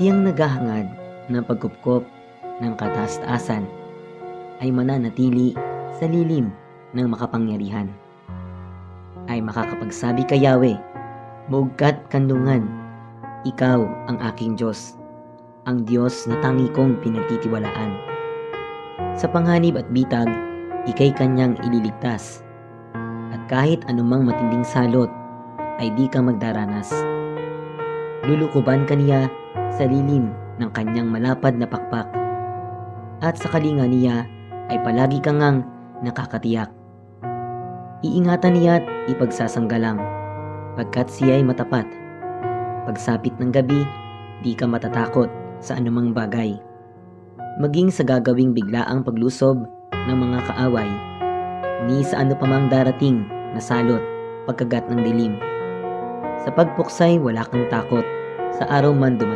Siyang naghahangad ng pagkupkop ng kataas-taasan ay mananatili sa lilim ng makapangyarihan. Ay makakapagsabi kay Yahweh, "Muugkat kandungan, ikaw ang aking Diyos, ang Diyos na tangi kong pinagtitiwalaan. Sa panganib at bitag, ikay kanyang ililigtas, at kahit anumang matinding salot ay di ka magdaranas. Lulukuban ka niya sa lilim ng kanyang malapad na pakpak, at sa kalinga niya ay palagi kang ngang nakakatiyak. Iingatan niya at ipagsasanggalang, pagkat siya ay matapat. Pagsapit ng gabi, di ka matatakot sa anumang bagay, maging sa gagawing biglaang paglusob ng mga kaaway, ni sa ano pamang darating na salot pagkagat ng dilim. Sa pagpuksay wala kang takot, sa araw man dumating